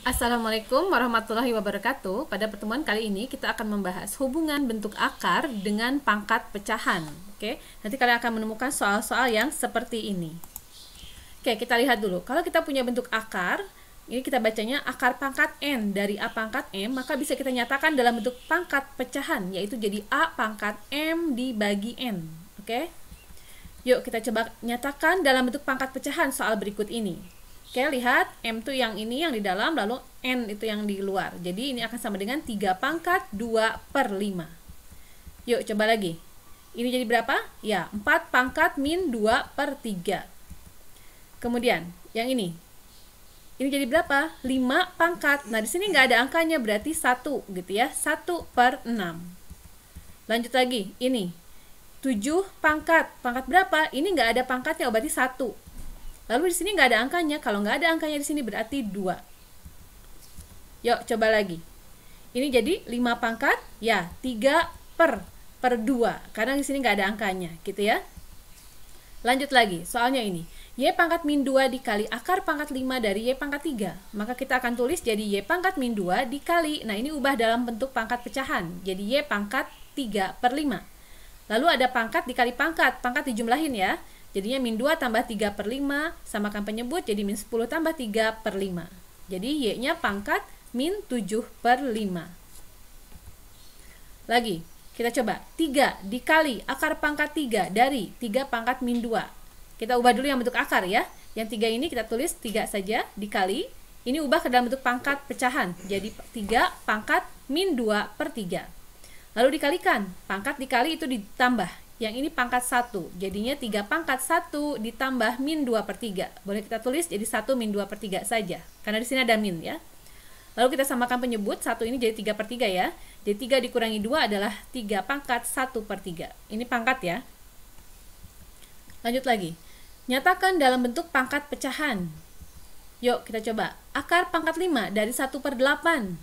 Assalamualaikum warahmatullahi wabarakatuh. Pada pertemuan kali ini kita akan membahas hubungan bentuk akar dengan pangkat pecahan. Oke, nanti kalian akan menemukan soal-soal yang seperti ini. Oke, kita lihat dulu. Kalau kita punya bentuk akar, ini kita bacanya akar pangkat N dari A pangkat M, maka bisa kita nyatakan dalam bentuk pangkat pecahan, yaitu jadi A pangkat M dibagi N. Oke, yuk kita coba nyatakan dalam bentuk pangkat pecahan soal berikut ini. Oke, lihat M itu yang ini yang di dalam, lalu N itu yang di luar. Jadi ini akan sama dengan 3 pangkat 2/5. Yuk coba lagi. Ini jadi berapa? Ya, 4 pangkat min 2/3. Kemudian yang ini jadi berapa? 5 pangkat. Nah, di sini nggak ada angkanya, berarti 1 gitu ya. 1/6. Lanjut lagi, ini 7 pangkat. Pangkat berapa? Ini nggak ada pangkatnya, berarti 1. Lalu di sini nggak ada angkanya. Kalau nggak ada angkanya di sini berarti 2. Yuk, coba lagi. Ini jadi 5 pangkat, ya 3/2. Karena di sini nggak ada angkanya, gitu ya. Lanjut lagi, soalnya ini. Y pangkat min 2 dikali akar pangkat 5 dari Y pangkat 3. Maka kita akan tulis jadi Y pangkat min 2 dikali, nah ini ubah dalam bentuk pangkat pecahan. Jadi Y pangkat 3/5. Lalu ada pangkat dikali pangkat dijumlahin ya. Jadinya min 2 tambah 3/5, samakan penyebut, jadi min 10 tambah 3/5. Jadi Y-nya pangkat min 7/5. Lagi, kita coba. 3 dikali akar pangkat 3 dari 3 pangkat min 2. Kita ubah dulu yang bentuk akar ya. Yang 3 ini kita tulis 3 saja, dikali. Ini ubah ke dalam bentuk pangkat pecahan. Jadi 3 pangkat min 2/3. Lalu dikalikan. Pangkat dikali itu ditambah. Yang ini pangkat 1, jadinya 3 pangkat 1 ditambah min 2/3. Boleh kita tulis jadi 1 min 2/3 saja, karena di sini ada min ya. Lalu kita samakan penyebut, 1 ini jadi 3/3 ya. Jadi 3 dikurangi 2 adalah 3 pangkat 1/3. Ini pangkat ya. Lanjut lagi. Nyatakan dalam bentuk pangkat pecahan. Yuk kita coba. Akar pangkat 5 dari 1/8.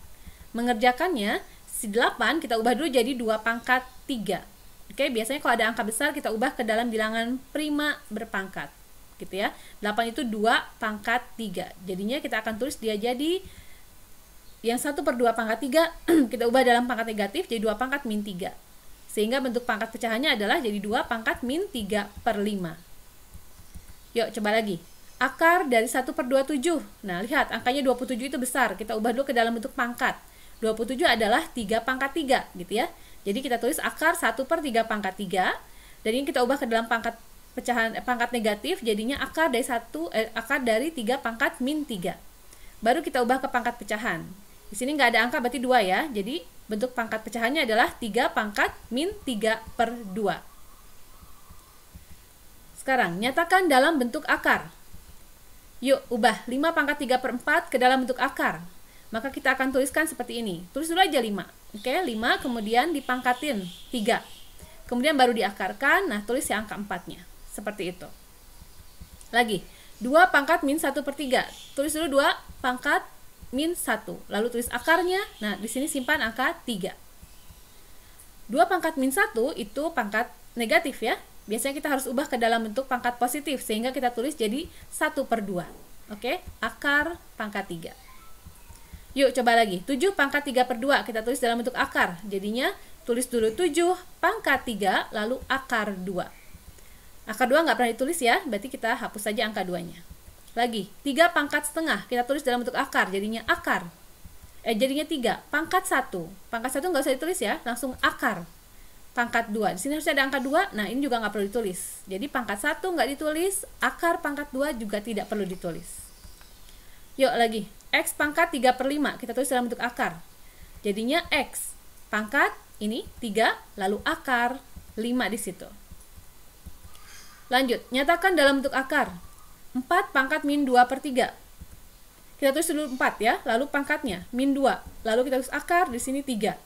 Mengerjakannya, si 8 kita ubah dulu jadi 2 pangkat 3. Oke, biasanya kalau ada angka besar kita ubah ke dalam bilangan prima berpangkat, gitu ya. 8 itu 2 pangkat 3. Jadinya kita akan tulis dia jadi yang 1/2 pangkat 3 kita ubah dalam pangkat negatif jadi 2 pangkat min 3. Sehingga bentuk pangkat pecahannya adalah jadi 2 pangkat min 3/5. Yuk, coba lagi. Akar dari 1/27. Nah, lihat angkanya 27 itu besar. Kita ubah dulu ke dalam bentuk pangkat. 27 adalah 3 pangkat 3, gitu ya. Jadi kita tulis akar 1/3 pangkat 3, dan ini kita ubah ke dalam pangkat pecahan pangkat negatif, jadinya akar dari 3 pangkat min 3. Baru kita ubah ke pangkat pecahan. Di sini nggak ada angka berarti 2 ya. Jadi bentuk pangkat pecahannya adalah 3 pangkat min 3/2. Sekarang nyatakan dalam bentuk akar. Yuk ubah 5 pangkat 3/4 ke dalam bentuk akar. Maka kita akan tuliskan seperti ini. Tulis dulu aja 5. Oke, 5 kemudian dipangkatin 3. Kemudian baru diakarkan, nah tulis yang angka 4-nya. Seperti itu. Lagi, 2 pangkat min 1/3. Tulis dulu 2 pangkat min 1. Lalu tulis akarnya, nah di sini simpan angka 3. 2 pangkat min 1 itu pangkat negatif ya. Biasanya kita harus ubah ke dalam bentuk pangkat positif, sehingga kita tulis jadi 1/2. Oke, akar pangkat 3. Yuk coba lagi, 7 pangkat 3/2 kita tulis dalam bentuk akar. Jadinya tulis dulu 7 pangkat 3 lalu akar 2. Akar 2 nggak pernah ditulis ya, berarti kita hapus saja angka 2-nya. Lagi, 3 pangkat setengah kita tulis dalam bentuk akar, jadinya akar. Jadinya 3 pangkat 1. Pangkat 1 nggak usah ditulis ya, langsung akar. Pangkat 2, di sini harusnya ada angka 2, nah ini juga nggak perlu ditulis. Jadi pangkat 1 nggak ditulis, akar pangkat 2 juga tidak perlu ditulis. Yuk lagi, X pangkat 3/5 kita tulis dalam bentuk akar. Jadinya X pangkat ini 3 lalu akar 5 di situ. Lanjut, nyatakan dalam bentuk akar. 4 pangkat min 2/3. Kita tulis dulu 4 ya, lalu pangkatnya min 2. Lalu kita tulis akar di sini 3.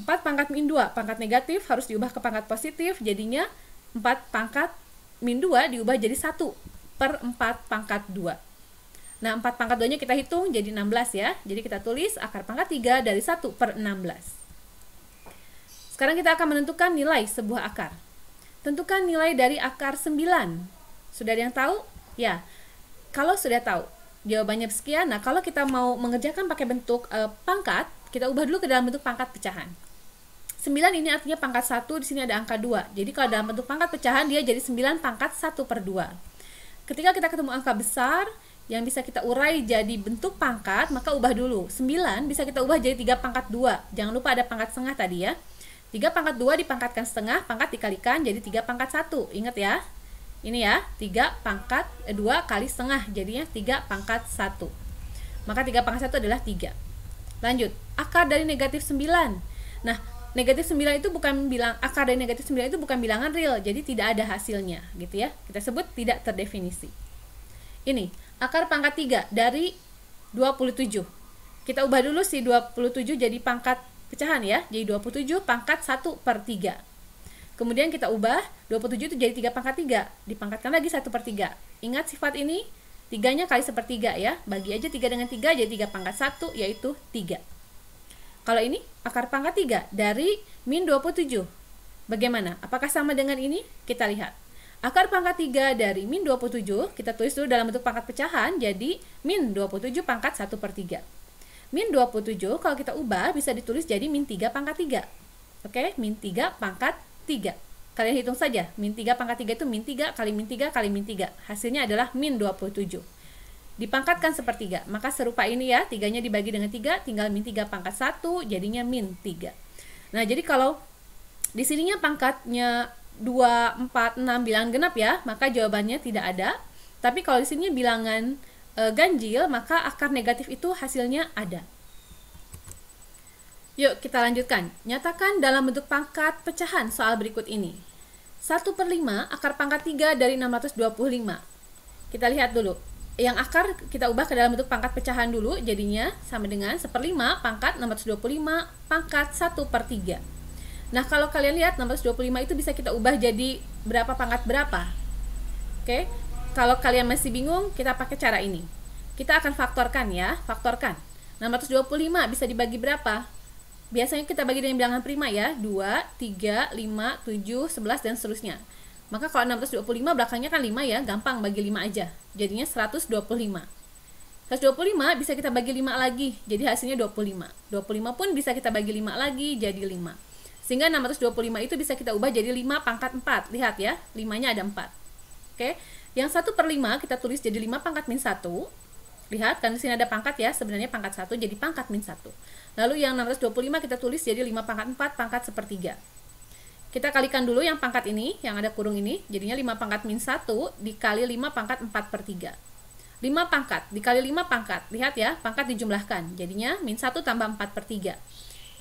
4 pangkat min 2, pangkat negatif harus diubah ke pangkat positif, jadinya 4 pangkat min 2 diubah jadi 1/4 pangkat 2. Nah, 4 pangkat 2-nya kita hitung jadi 16 ya. Jadi kita tulis akar pangkat 3 dari 1/16. Sekarang kita akan menentukan nilai sebuah akar. Tentukan nilai dari akar 9. Sudah ada yang tahu? Ya. Kalau sudah tahu, Jawabannya sekian. Nah, kalau kita mau mengerjakan pakai bentuk pangkat, kita ubah dulu ke dalam bentuk pangkat pecahan. 9 ini artinya pangkat 1, di sini ada angka 2. Jadi kalau dalam bentuk pangkat pecahan, dia jadi 9 pangkat 1/2. Ketika kita ketemu angka besar yang bisa kita urai jadi bentuk pangkat, maka ubah dulu. 9 bisa kita ubah jadi 3 pangkat 2. Jangan lupa ada pangkat setengah tadi ya. 3 pangkat 2 dipangkatkan setengah, pangkat dikalikan jadi 3 pangkat 1. Ingat ya. Ini ya, 3 pangkat 2 kali setengah, jadinya 3 pangkat 1. Maka 3 pangkat 1 adalah 3. Lanjut, akar dari negatif 9. Nah, negatif 9 itu bukan akar dari negatif 9 itu bukan bilangan real, jadi tidak ada hasilnya, gitu ya. Kita sebut tidak terdefinisi. Ini, akar pangkat 3 dari 27. Kita ubah dulu si 27 jadi pangkat pecahan ya, jadi 27 pangkat 1/3. Kemudian kita ubah 27 itu jadi 3 pangkat 3, dipangkatkan lagi 1/3. Ingat sifat ini, 3-nya kali 1/3 ya, bagi aja 3 dengan 3 jadi 3 pangkat 1 yaitu 3. Kalau ini akar pangkat 3 dari min 27. Bagaimana? Apakah sama dengan ini? Kita lihat. Akar pangkat 3 dari min 27, kita tulis dulu dalam bentuk pangkat pecahan, jadi min 27 pangkat 1/3. Min 27 kalau kita ubah bisa ditulis jadi min 3 pangkat 3. Oke, min 3 pangkat 3. Kalian hitung saja, min 3 pangkat 3 itu min 3 kali min 3 kali min 3. Hasilnya adalah min 27. Dipangkatkan 1/3, maka serupa ini ya, 3-nya dibagi dengan 3, tinggal min 3 pangkat 1, jadinya min 3. Nah, jadi kalau di sininya pangkatnya 2, 4, 6 bilangan genap ya, maka jawabannya tidak ada. Tapi kalau di sini bilangan ganjil, maka akar negatif itu hasilnya ada. Yuk kita lanjutkan. Nyatakan dalam bentuk pangkat pecahan soal berikut ini. 1/5 akar pangkat 3 dari 625. Kita lihat dulu. Yang akar kita ubah ke dalam bentuk pangkat pecahan dulu, jadinya sama dengan 1/5 pangkat 625 pangkat 1/3. Nah, kalau kalian lihat 625 itu bisa kita ubah jadi berapa pangkat berapa. Oke, kalau kalian masih bingung, kita pakai cara ini. Kita akan faktorkan ya, faktorkan. 625 bisa dibagi berapa? Biasanya kita bagi dengan bilangan prima ya, 2, 3, 5, 7, 11, dan seterusnya. Maka kalau 625 belakangnya kan 5 ya, gampang bagi 5 aja. Jadinya 125. 125 bisa kita bagi 5 lagi, jadi hasilnya 25. 25 pun bisa kita bagi 5 lagi, jadi 5. Sehingga 625 itu bisa kita ubah jadi 5 pangkat 4. Lihat ya, 5-nya ada 4. Oke, yang 1/5 kita tulis jadi 5 pangkat min 1. Lihat, kan di sini ada pangkat ya, sebenarnya pangkat 1 jadi pangkat min 1. Lalu yang 625 kita tulis jadi 5 pangkat 4 pangkat 1/3. Kita kalikan dulu yang pangkat ini, yang ada kurung ini, jadinya 5 pangkat min 1 dikali 5 pangkat 4/3. 5 pangkat dikali 5 pangkat, lihat ya, pangkat dijumlahkan, jadinya min 1 tambah 4/3.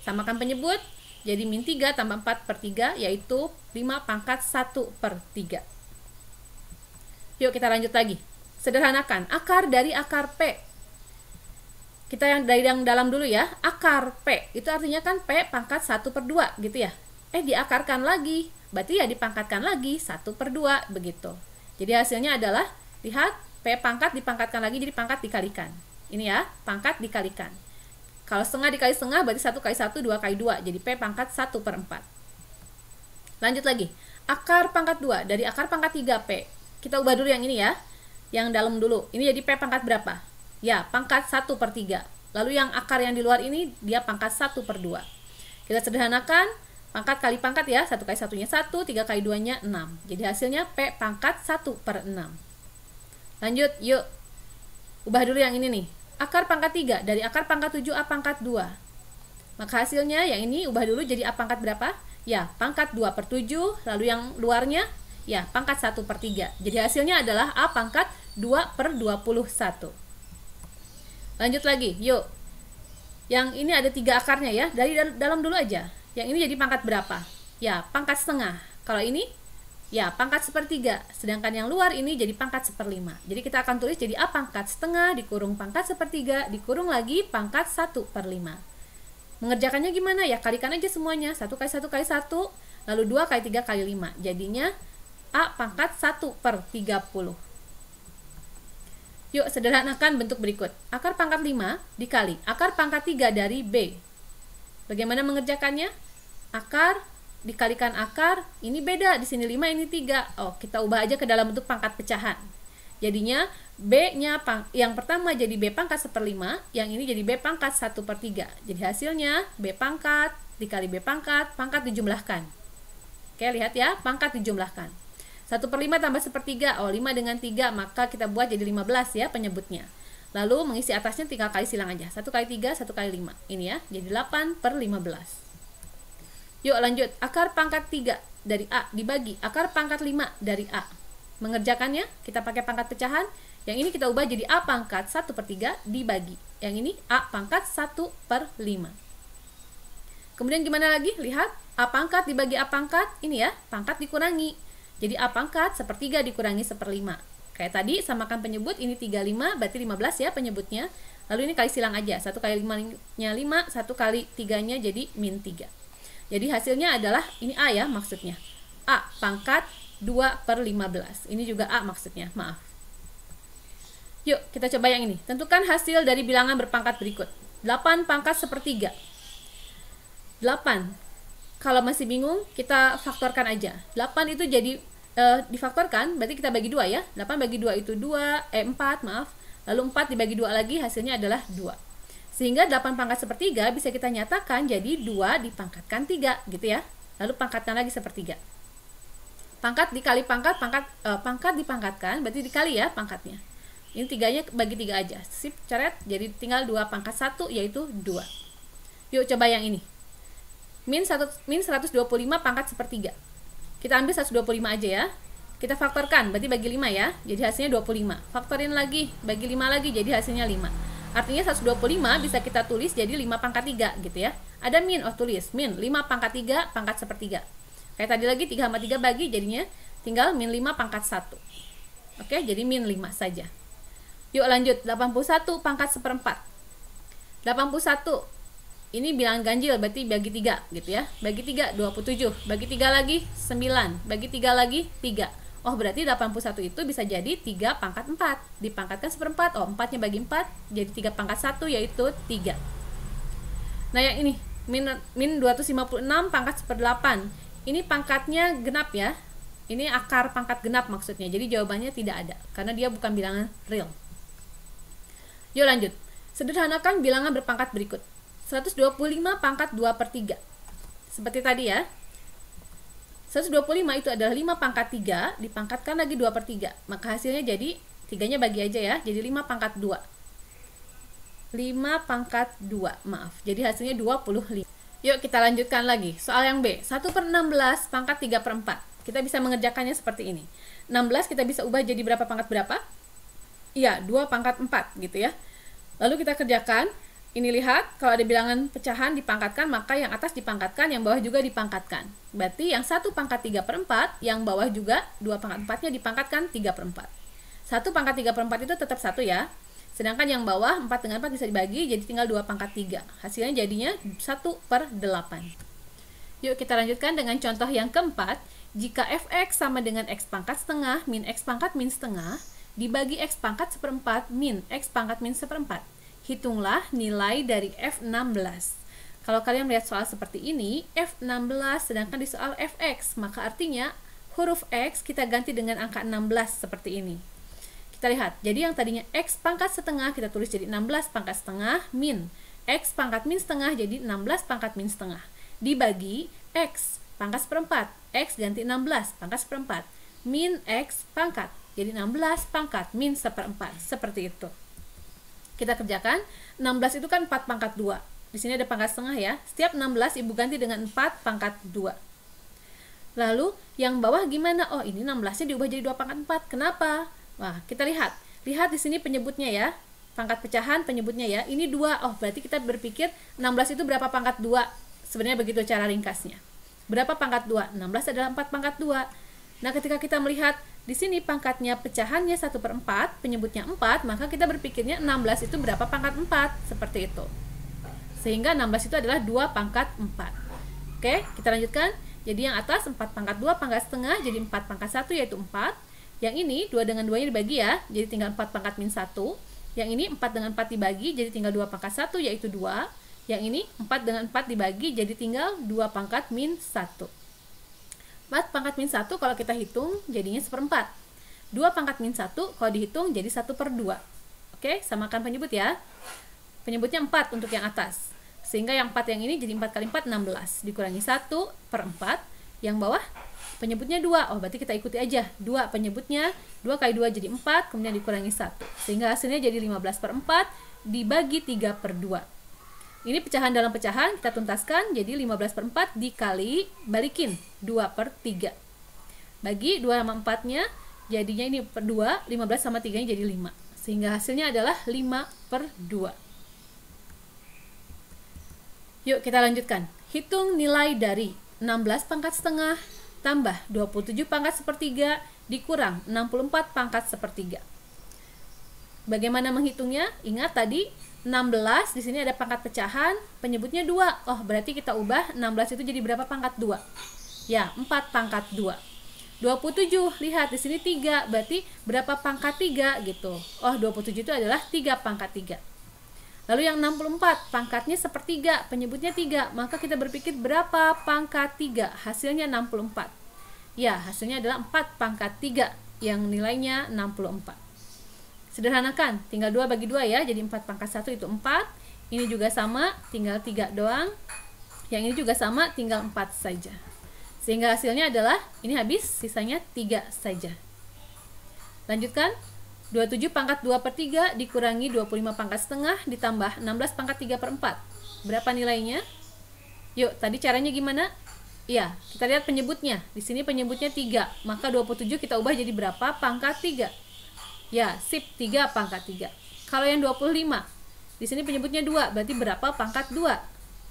Samakan penyebut, jadi min 3 tambah 4/3, yaitu 5 pangkat 1/3. Yuk kita lanjut lagi. Sederhanakan, akar dari akar P. Kita yang dari yang dalam dulu ya, akar P, itu artinya kan P pangkat 1/2 gitu ya. Diakarkan lagi, berarti ya dipangkatkan lagi 1/2 begitu. Jadi hasilnya adalah, lihat, P pangkat dipangkatkan lagi jadi pangkat dikalikan. Ini ya, pangkat dikalikan. Kalau setengah dikali setengah berarti 1 kali 1, 2 kali 2, jadi P pangkat 1/4. Lanjut lagi, akar pangkat 2 dari akar pangkat 3P. Kita ubah dulu yang ini ya, yang dalam dulu. Ini jadi P pangkat berapa? Ya, pangkat 1/3. Lalu yang akar yang di luar ini dia pangkat 1/2. Kita sederhanakan, pangkat kali pangkat ya, 1 kali 1-nya 1, 3 kali 2-nya 6. Jadi hasilnya P pangkat 1/6. Lanjut, yuk. Ubah dulu yang ini nih. Akar pangkat 3 dari akar pangkat 7A pangkat 2. Maka hasilnya yang ini ubah dulu jadi A pangkat berapa? Ya, pangkat 2/7. Lalu yang luarnya, ya, pangkat 1/3. Jadi hasilnya adalah A pangkat 2/21. Lanjut lagi, yuk. Yang ini ada 3 akarnya ya, dari dalam dulu aja. Yang ini jadi pangkat berapa? Ya, pangkat setengah. Kalau ini, ya, pangkat 1/3. Sedangkan yang luar ini jadi pangkat 1/5. Jadi kita akan tulis jadi A pangkat setengah dikurung pangkat 1/3 dikurung lagi pangkat 1/5. Mengerjakannya gimana? Ya, kalikan aja semuanya. 1 kali 1 kali 1, lalu 2 kali 3 kali 5. Jadinya A pangkat 1/30. Yuk sederhanakan bentuk berikut. Akar pangkat 5 dikali akar pangkat 3 dari B. Bagaimana mengerjakannya? Akar dikalikan akar, ini beda, di sini 5, ini 3. Oh, kita ubah aja ke dalam bentuk pangkat pecahan. Jadinya B-nya yang pertama jadi B pangkat 1/5, yang ini jadi B pangkat 1/3. Jadi hasilnya B pangkat dikali B pangkat dijumlahkan. Oke, lihat ya, pangkat dijumlahkan. 1/5 tambah 1/3, 5 dengan 3, maka kita buat jadi 15 ya penyebutnya. Lalu mengisi atasnya tinggal kali silang aja. 1 kali 3, 1 kali 5. Ini ya, jadi 8/15. Yuk lanjut, akar pangkat 3 dari A dibagi akar pangkat 5 dari A. Mengerjakannya, kita pakai pangkat pecahan. Yang ini kita ubah jadi A pangkat 1/3 dibagi. Yang ini A pangkat 1/5. Kemudian gimana lagi? Lihat, A pangkat dibagi A pangkat, ini ya, pangkat dikurangi. Jadi A pangkat 1/3 dikurangi 1/5. Kayak tadi, samakan penyebut, ini 35, berarti 15 ya penyebutnya. Lalu ini kali silang aja, 1 kali 5-nya 5, 1 kali 3-nya jadi -3. Jadi hasilnya adalah, ini A ya maksudnya. A pangkat 2/15. Ini juga A maksudnya, maaf. Yuk, kita coba yang ini. Tentukan hasil dari bilangan berpangkat berikut. 8 pangkat 1/3. 8. Kalau masih bingung, kita faktorkan aja. 8 itu jadi difaktorkan, berarti kita bagi 2 ya. 8 bagi 2 itu 4, maaf. Lalu 4 dibagi 2 lagi, hasilnya adalah 2. Sehingga 8 pangkat 1/3 bisa kita nyatakan jadi 2 dipangkatkan 3, gitu ya. Lalu pangkatkan lagi 1/3. Pangkat dikali pangkat, pangkat dipangkatkan, berarti dikali ya pangkatnya. Ini 3-nya bagi 3 aja. Sip, coret. Jadi tinggal 2 pangkat 1, yaitu 2. Yuk coba yang ini. Min 125 pangkat 1/3. Kita ambil 125 aja ya. Kita faktorkan, berarti bagi 5 ya. Jadi hasilnya 25. Faktorin lagi, bagi 5 lagi, jadi hasilnya 5. Artinya 125 bisa kita tulis jadi 5 pangkat 3 gitu ya. Ada min, tulis min 5 pangkat 3 pangkat 1/3. Kayak tadi lagi 3 sama 3 bagi, jadinya tinggal min 5 pangkat 1. Oke, jadi min 5 saja. Yuk lanjut, 81 pangkat 1/4. 81, ini bilangan ganjil, berarti bagi 3 gitu ya. Bagi 3, 27. Bagi 3 lagi, 9. Bagi 3 lagi, 3. Oh, berarti 81 itu bisa jadi 3 pangkat 4. Dipangkatkan 1/4. Oh, 4-nya bagi 4, jadi 3 pangkat 1, yaitu 3. Nah, yang ini, min 256 pangkat 1/8. Ini pangkatnya genap ya. Ini akar pangkat genap maksudnya. Jadi jawabannya tidak ada, karena dia bukan bilangan real. Yuk lanjut. Sederhanakan bilangan berpangkat berikut. 125 pangkat 2/3. Seperti tadi ya. 125 itu adalah 5 pangkat 3, dipangkatkan lagi 2/3. Maka hasilnya jadi, 3-nya bagi aja ya, jadi 5 pangkat 2. 5 pangkat 2, maaf. Jadi hasilnya 25. Yuk kita lanjutkan lagi. Soal yang B, 1/16 pangkat 3/4. Kita bisa mengerjakannya seperti ini. 16 kita bisa ubah jadi berapa pangkat berapa? Iya, 2 pangkat 4 gitu ya. Lalu kita kerjakan. Ini lihat, kalau ada bilangan pecahan dipangkatkan, maka yang atas dipangkatkan, yang bawah juga dipangkatkan. Berarti yang 1 pangkat 3/4, yang bawah juga 2 pangkat 4-nya dipangkatkan 3/4. 1 pangkat 3/4 itu tetap 1 ya. Sedangkan yang bawah 4 dengan 4 bisa dibagi, jadi tinggal 2 pangkat 3. Hasilnya jadinya 1/8. Yuk kita lanjutkan dengan contoh yang keempat. Jika fx sama dengan x pangkat setengah min x pangkat min setengah, dibagi x pangkat 1/4 min x pangkat min 1/4. Hitunglah nilai dari F16. Kalau kalian melihat soal seperti ini, F16 sedangkan di soal Fx, maka artinya huruf X kita ganti dengan angka 16 seperti ini. Kita lihat, jadi yang tadinya X pangkat setengah kita tulis jadi 16 pangkat setengah min X pangkat min setengah jadi 16 pangkat min setengah. Dibagi X pangkat 1/4, X ganti 16 pangkat 1/4 min X pangkat, jadi 16 pangkat min 1/4, seperti itu. Kita kerjakan, 16 itu kan 4 pangkat 2. Di sini ada pangkat setengah ya. Setiap 16 ibu ganti dengan 4 pangkat 2. Lalu yang bawah gimana? Oh, ini 16-nya diubah jadi 2 pangkat 4. Kenapa? Wah, kita lihat. Lihat di sini penyebutnya ya. Pangkat pecahan penyebutnya ya. Ini 2. Oh, berarti kita berpikir 16 itu berapa pangkat 2? Sebenarnya begitu cara ringkasnya. Berapa pangkat 2? 16 adalah 4 pangkat 2. Nah, ketika kita melihat di sini pangkatnya pecahannya 1/4, penyebutnya 4, maka kita berpikirnya 16 itu berapa pangkat 4, seperti itu. Sehingga 16 itu adalah 2 pangkat 4. Oke, kita lanjutkan. Jadi yang atas 4 pangkat 2 pangkat setengah, jadi 4 pangkat 1 yaitu 4. Yang ini 2 dengan 2 nya dibagi ya, jadi tinggal 4 pangkat min 1. Yang ini 4 dengan 4 dibagi, jadi tinggal 2 pangkat 1 yaitu 2. Yang ini 4 dengan 4 dibagi, jadi tinggal 2 pangkat min 1. 4 pangkat min 1 kalau kita hitung jadinya 1/4. 2 pangkat min 1 kalau dihitung jadi 1/2. Oke, samakan penyebut ya. Penyebutnya 4 untuk yang atas. Sehingga yang 4 yang ini jadi 4 kali 4, 16. Dikurangi 1/4. Yang bawah penyebutnya 2. Oh, berarti kita ikuti aja. 2 penyebutnya, 2 kali 2 jadi 4, kemudian dikurangi 1. Sehingga hasilnya jadi 15/4 dibagi 3/2. Ini pecahan dalam pecahan, kita tuntaskan. Jadi 15/4 dikali, balikin 2/3. Bagi 2 sama 4-nya, jadinya ini per 2, 15 sama 3-nya jadi 5. Sehingga hasilnya adalah 5/2. Yuk kita lanjutkan. Hitung nilai dari 16 pangkat setengah tambah 27 pangkat sepertiga dikurang 64 pangkat sepertiga. Bagaimana menghitungnya? Ingat tadi 16 di sini ada pangkat pecahan, penyebutnya 2. Oh, berarti kita ubah 16 itu jadi berapa pangkat 2? Ya, 4 pangkat 2. 27, lihat di sini 3, berarti berapa pangkat 3 gitu. Oh, 27 itu adalah 3 pangkat 3. Lalu yang 64, pangkatnya sepertiga, penyebutnya 3, maka kita berpikir berapa pangkat 3, hasilnya 64. Ya, hasilnya adalah 4 pangkat 3, yang nilainya 64. Sederhanakan, tinggal 2 bagi 2 ya, jadi 4 pangkat 1 itu 4, ini juga sama, tinggal 3 doang, yang ini juga sama, tinggal 4 saja. Sehingga hasilnya adalah, ini habis, sisanya 3 saja. Lanjutkan, 27 pangkat 2/3 dikurangi 25 pangkat setengah ditambah 16 pangkat 3/4. Berapa nilainya? Yuk, tadi caranya gimana? Iya, kita lihat penyebutnya. Di sini penyebutnya 3, maka 27 kita ubah jadi berapa pangkat 3? Ya, sip, 3 pangkat 3. Kalau yang 25, di sini penyebutnya 2, berarti berapa pangkat 2?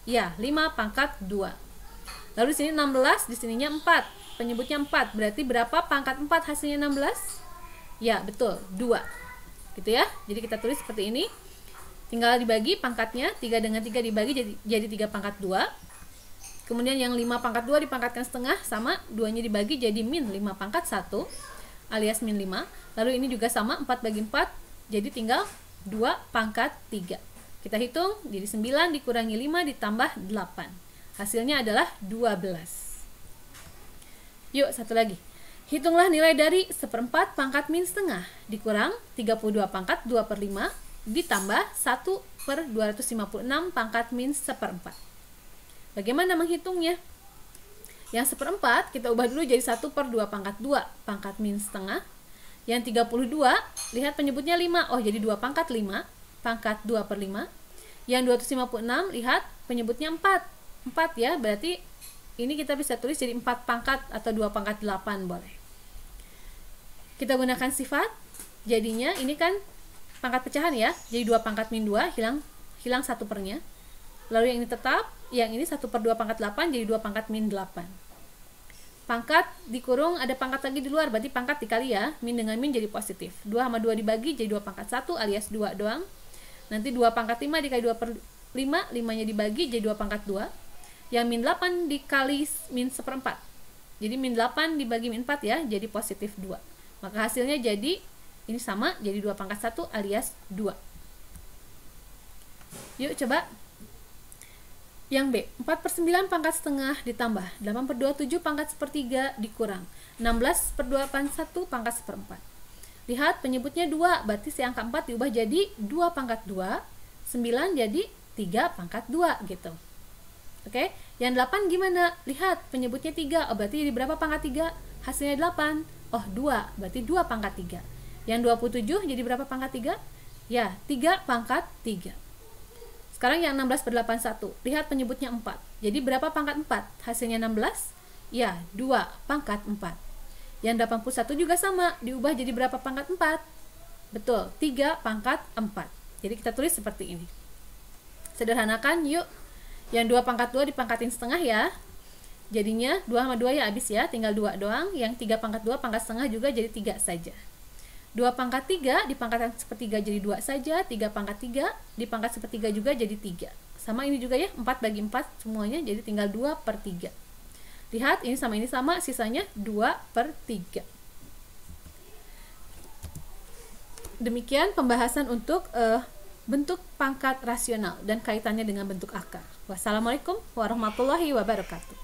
Ya, 5 pangkat 2. Lalu di sini 16, di sininya 4. Penyebutnya 4, berarti berapa pangkat 4 hasilnya 16? Ya, betul, 2. Gitu ya. Jadi kita tulis seperti ini. Tinggal dibagi pangkatnya, 3 dengan 3 dibagi jadi 3 pangkat 2. Kemudian yang 5 pangkat 2 dipangkatkan setengah, sama 2-nya dibagi jadi min 5 pangkat 1 alias min 5. Lalu ini juga sama, 4 bagi 4, jadi tinggal 2 pangkat 3. Kita hitung, jadi 9 dikurangi 5 ditambah 8. Hasilnya adalah 12. Yuk, satu lagi. Hitunglah nilai dari 1/4 pangkat min setengah dikurang 32 pangkat 2/5 ditambah 1/256 pangkat min 1/4. Bagaimana menghitungnya? Yang 1/4 kita ubah dulu jadi 1/2 pangkat 2 pangkat min setengah. Yang 32, lihat penyebutnya 5. Oh, jadi 2 pangkat 5 pangkat 2/5. Yang 256, lihat penyebutnya 4. 4 ya, berarti ini kita bisa tulis jadi 4 pangkat atau 2 pangkat 8 boleh. Kita gunakan sifat, jadinya ini kan pangkat pecahan ya, jadi 2 pangkat min 2, hilang 1/nya. Lalu yang ini tetap, yang ini 1/2 pangkat 8, jadi 2 pangkat min 8. Pangkat dikurung, ada pangkat lagi di luar, berarti pangkat dikali ya, min dengan min jadi positif. 2 sama 2 dibagi jadi 2 pangkat 1 alias 2 doang. Nanti 2 pangkat 5 dikali 2/5, 5-nya dibagi jadi 2 pangkat 2. Yang min 8 dikali min 1/4. Jadi min 8 dibagi min 4 ya, jadi positif 2. Maka hasilnya jadi, ini sama, jadi 2 pangkat 1 alias 2. Yuk coba. Yang B, 4/9 pangkat setengah ditambah 8/27 pangkat sepertiga dikurang 16/21 pangkat 1/4. Lihat penyebutnya 2, berarti si angka 4 diubah jadi 2 pangkat 2, 9 jadi 3 pangkat 2 gitu. Oke, yang 8 gimana? Lihat penyebutnya 3, oh berarti jadi berapa pangkat 3? Hasilnya 8. Oh, 2, berarti 2 pangkat 3. Yang 27 jadi berapa pangkat 3? Ya, 3 pangkat 3. Sekarang yang 16/81, lihat penyebutnya 4. Jadi berapa pangkat 4? Hasilnya 16? Ya, 2 pangkat 4. Yang 81 juga sama, diubah jadi berapa pangkat 4? Betul, 3 pangkat 4. Jadi kita tulis seperti ini. Sederhanakan yuk. Yang 2 pangkat 2 dipangkatin setengah ya. Jadinya 2 sama 2 ya habis ya, tinggal 2 doang. Yang 3 pangkat 2 pangkat setengah juga jadi 3 saja. 2 pangkat 3 dipangkatkan sepertiga jadi 2 saja. 3 pangkat 3 dipangkat sepertiga juga jadi 3. Sama ini juga ya, 4 bagi 4 semuanya, jadi tinggal 2/3. Lihat, ini sama, sisanya 2/3. Demikian pembahasan untuk bentuk pangkat rasional dan kaitannya dengan bentuk akar. Wassalamualaikum warahmatullahi wabarakatuh.